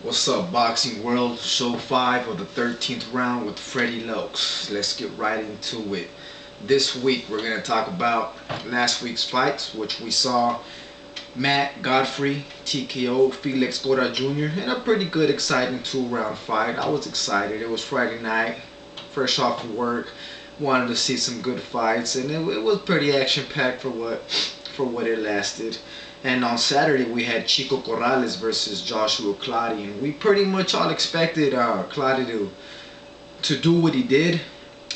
What's up, boxing world? Show 5 of the 13th round with Freddylokz. Let's get right into it. This week we're going to talk about last week's fights, which we saw Godfrey, TKO, Felix Cora Jr. in a pretty good, exciting 2-round fight. I was excited. It was Friday night, fresh off of work. Wanted to see some good fights, and it was pretty action-packed for what it lasted. And on Saturday we had Chico versus Joshua CLOTTEY, and we pretty much all expected CLOTTEY to do what he did.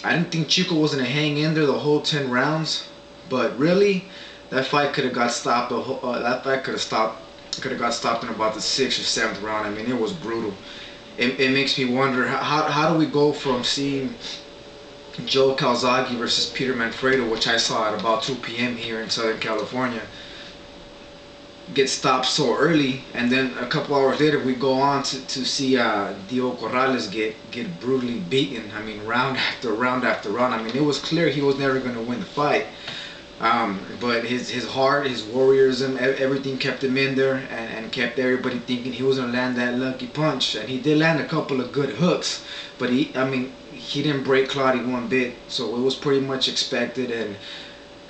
I didn't think Chico was gonna hang in there the whole 10 rounds, but really, that fight could have got stopped. That fight could have got stopped in about the 6th or 7th round. I mean, it was brutal. It makes me wonder how do we go from seeing Joe CALZAGHE versus Peter MANFREDO, which I saw at about 2 p.m. here in Southern California, get stopped so early, and then a couple hours later we go on to see Dio Corrales get brutally beaten. I mean, round after round after round. I mean, it was clear he was never going to win the fight, but his heart, his warriorism, everything kept him in there, and kept everybody thinking he was going to land that lucky punch. And he did land a couple of good hooks, but he didn't break CLOTTEY one bit, so it was pretty much expected. And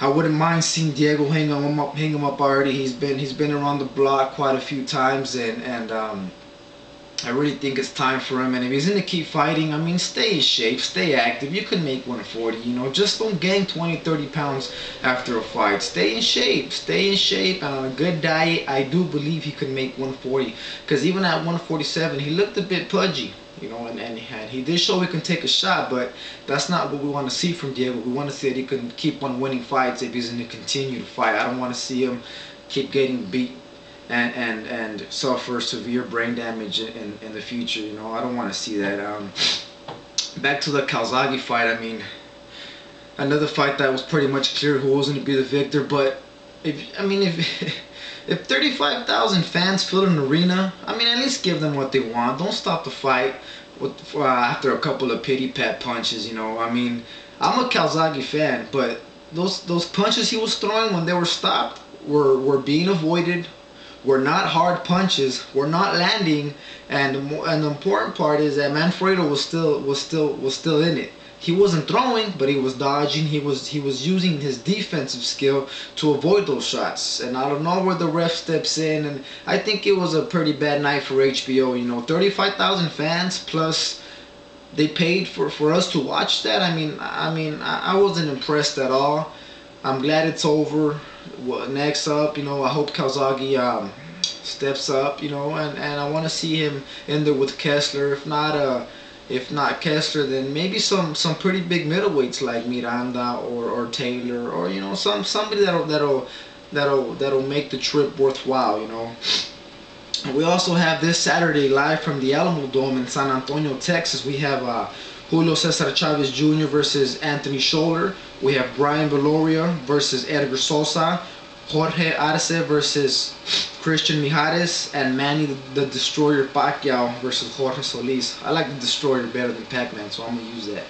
I wouldn't mind seeing Diego hang him up already. He's been around the block quite a few times, and I really think it's time for him. And if he's gonna keep fighting, I mean, stay in shape, stay active. You can make 140, you know. Just don't gain 20-30 pounds after a fight. Stay in shape, and on a good diet, I do believe he could make 140. Because even at 147, he looked a bit pudgy. You know, and he did show he can take a shot, but that's not what we want to see from Diego. We want to see that he can keep on winning fights if he's going to continue to fight. I don't want to see him keep getting beat and suffer severe brain damage in the future. You know, I don't want to see that. Back to the CALZAGHE fight. I mean, another fight that was pretty much clear who was going to be the victor. But if 35,000 fans fill an arena, I mean, at least give them what they want. Don't stop the fight after a couple of pity pat punches. You know, I mean, I'm a CALZAGHE fan, but those punches he was throwing when they were stopped were being avoided. Were not hard punches. Were not landing. And the important part is that MANFREDO was still in it. He wasn't throwing, but he was dodging. He was using his defensive skill to avoid those shots. And I don't know where the ref steps in. And I think it was a pretty bad night for HBO. You know, 35,000 fans plus they paid for us to watch that. I mean, I wasn't impressed at all. I'm glad it's over. Next up, you know, I hope CALZAGHE steps up. You know, and I want to see him in there with Kessler. If not Kessler, then maybe some pretty big middleweights like Miranda or Taylor, or you know, somebody that'll make the trip worthwhile. You know. We also have this Saturday live from the Alamo Dome in San Antonio, Texas. We have Julio Cesar Chavez Jr. versus Anthony Scholler. We have Brian Viloria versus Edgar Sosa. Jorge Arce versus Christian Mijares, and Manny the Destroyer PACQUIAO versus Jorge Solis. I like the Destroyer better than Pac-Man, so I'm going to use that.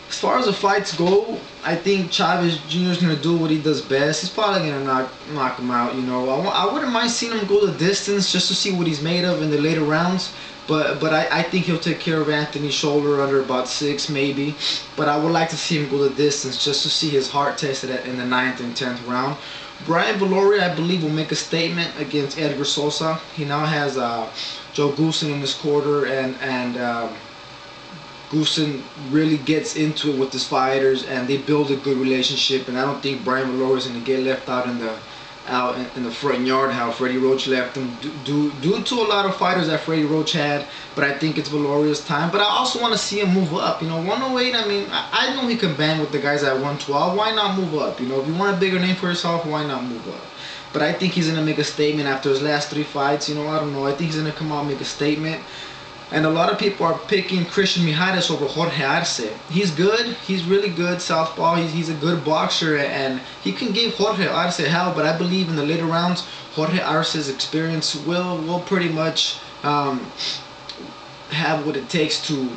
As far as the fights go, I think Chavez Jr. is going to do what he does best. He's probably going to knock him out, you know. I wouldn't mind seeing him go the distance just to see what he's made of in the later rounds. But I think he'll take care of Anthony Scholler under about 6 maybe. But I would like to see him go the distance just to see his heart tested in the 9th and 10th round. Brian Viloria, I believe, will make a statement against Edgar Sosa. He now has Joe Goosen in his quarter, and Goosen really gets into it with his fighters, and they build a good relationship. And I don't think Brian Viloria is going to get left out in the front yard how Freddie Roach left him due to a lot of fighters that Freddie Roach had. But I think it's Viloria's time. But I also want to see him move up. You know, 108, I mean, I know he can bang with the guys at 112. Why not move up? You know, if you want a bigger name for yourself, why not move up? But I think he's going to make a statement after his last 3 fights. You know, I don't know. I think he's going to come out and make a statement. And a lot of people are picking Christian Mijares over Jorge Arce. He's good. He's really good southpaw. He's a good boxer, and he can give Jorge Arce hell. But I believe in the later rounds, Jorge Arce's experience will pretty much have what it takes to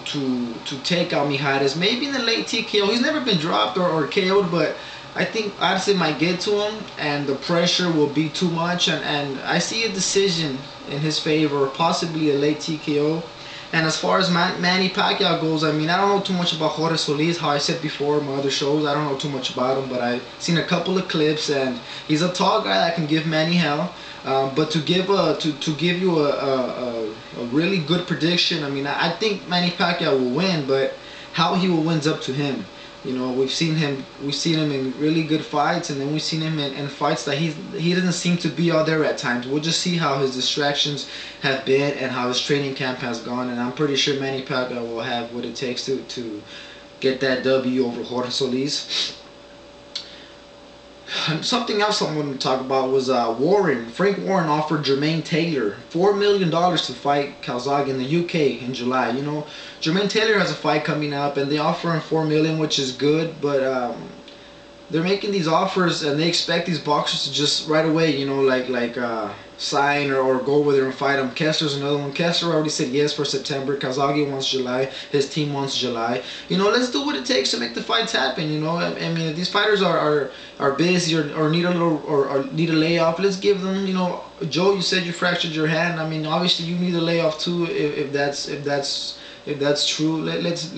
take out Mijares. Maybe in the late TKO. He's never been dropped or KO'd, but I think ARCE might get to him, and the pressure will be too much, and I see a decision in his favor, possibly a late TKO. And as far as Manny Pacquiao goes, I mean, I don't know too much about Jorge Solis. How I said before in my other shows, I don't know too much about him, but I've seen a couple of clips, and he's a tall guy that can give Manny hell. But to give you a really good prediction, I mean, I think Manny Pacquiao will win, but how he will win's up to him. You know, we've seen him in really good fights, and then we've seen him in fights that he doesn't seem to be out there at times. We'll just see how his distractions have been and how his training camp has gone, and I'm pretty sure Manny Pacquiao will have what it takes to get that W over Jorge Solis. Something else I wanted to talk about was Frank Warren offered Jermaine Taylor $4 million to fight CALZAGHE in the UK in July. You know, Jermaine Taylor has a fight coming up, and they offer him $4 million, which is good, but they're making these offers, and they expect these boxers to just right away, you know, like sign or go over there and fight him. Kessler's another one. Kessler already said yes for September. CALZAGHE wants July. His team wants July. You know, let's do what it takes to make the fights happen. You know, I mean, if these fighters are busy or need a little or need a layoff, let's give them. You know, Joe, you said you fractured your hand. I mean, obviously you need a layoff too if that's true. Let's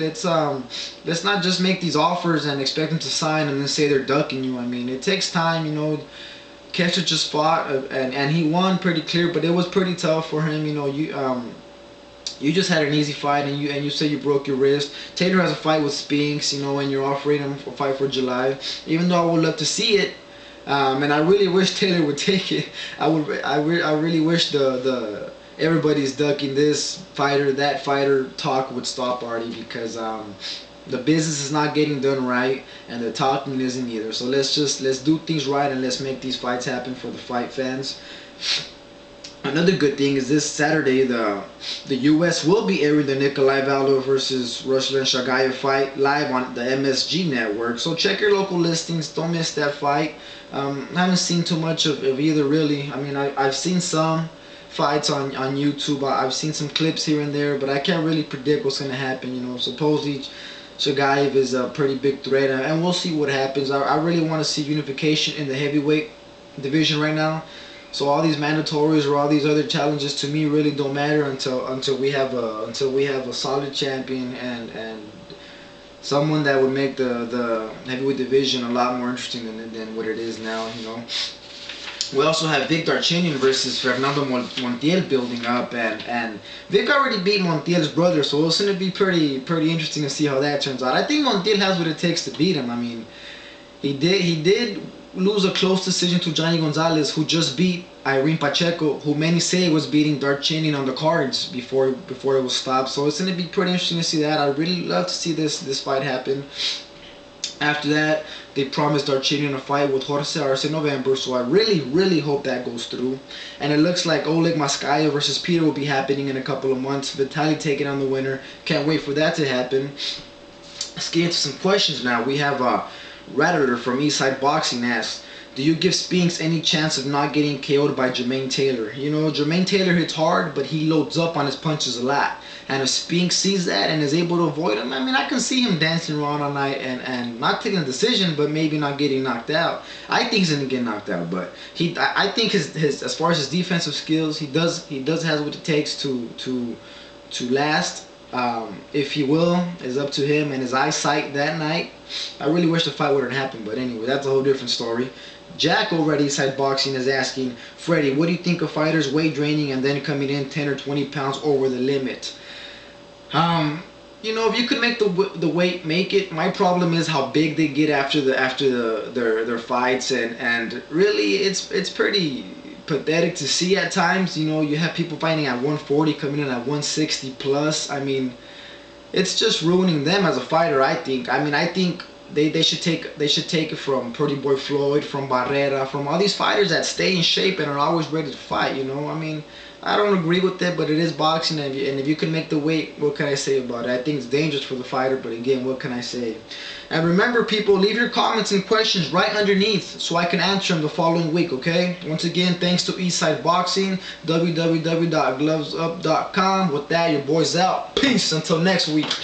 not just make these offers and expect them to sign and then say they're ducking you. I mean, it takes time. You know, Kessler just fought and he won pretty clear, but it was pretty tough for him. You know, you just had an easy fight, and you said you broke your wrist. Taylor has a fight with Spinks, you know, and you're offering him a fight for July. Even though I would love to see it, and I really wish Taylor would take it. I really wish the everybody's ducking this fighter, that fighter talk would stop already, because the business is not getting done right, and the talking isn't either. So let's do things right, and let's make these fights happen for the fight fans. Another good thing is this Saturday the US will be airing the Nikolai Valdo versus Ruslan Shagayev fight live on the MSG network. So check your local listings. Don't miss that fight. I haven't seen too much of either, really. I mean, I've seen some fights on YouTube. I've seen some clips here and there, but I can't really predict what's going to happen. You know, supposedly Shagayev is a pretty big threat, and we'll see what happens. I really want to see unification in the heavyweight division right now. So all these mandatories or all these other challenges to me really don't matter until we have a solid champion and someone that would make the heavyweight division a lot more interesting than what it is now. You know. We also have Vic Darchinyan versus Fernando Montiel building up, and Vic already beat Montiel's brother, so it's going to be pretty interesting to see how that turns out. I think Montiel has what it takes to beat him. I mean, he did lose a close decision to Johnny Gonzalez, who just beat Irene Pacheco, who many say was beating Darchinyan on the cards before it was stopped. So it's going to be pretty interesting to see that. I'd really love to see this fight happen. After that, they promised Darchinyan a fight with Jorge Arce in November, so I really hope that goes through. And it looks like Oleg Maskaya versus Peter will be happening in a couple of months. Vitaly taking on the winner. Can't wait for that to happen. Let's get into some questions now. We have Rattler from Eastside Boxing asks, do you give Spinks any chance of not getting KO'd by Jermaine Taylor? You know, Jermaine Taylor hits hard, but he loads up on his punches a lot. And if Spinks sees that and is able to avoid him, I mean, I can see him dancing around all night and not taking a decision, but maybe not getting knocked out. I think he's gonna get knocked out, but I think his as far as his defensive skills, he does has what it takes to last. If he will, is up to him and his eyesight that night. I really wish the fight wouldn't happen, but anyway, that's a whole different story. Jack over at Eastside Boxing is asking, Freddie, what do you think of fighters weight draining and then coming in 10 or 20 pounds over the limit? You know, if you could make the weight, make it. My problem is how big they get after their fights, and really it's pretty pathetic to see at times. You know, you have people fighting at 140 coming in at 160 plus. I mean, it's just ruining them as a fighter, I think. I mean, I think they should take it from Pretty Boy Floyd, from Barrera, from all these fighters that stay in shape and are always ready to fight. You know, I mean, I don't agree with it, but it is boxing, and if you can make the weight, what can I say about it? I think it's dangerous for the fighter, but again, what can I say? And remember, people, leave your comments and questions right underneath so I can answer them the following week, okay? Once again, thanks to Eastside Boxing, www.glovesup.com. With that, your boy's out. Peace until next week.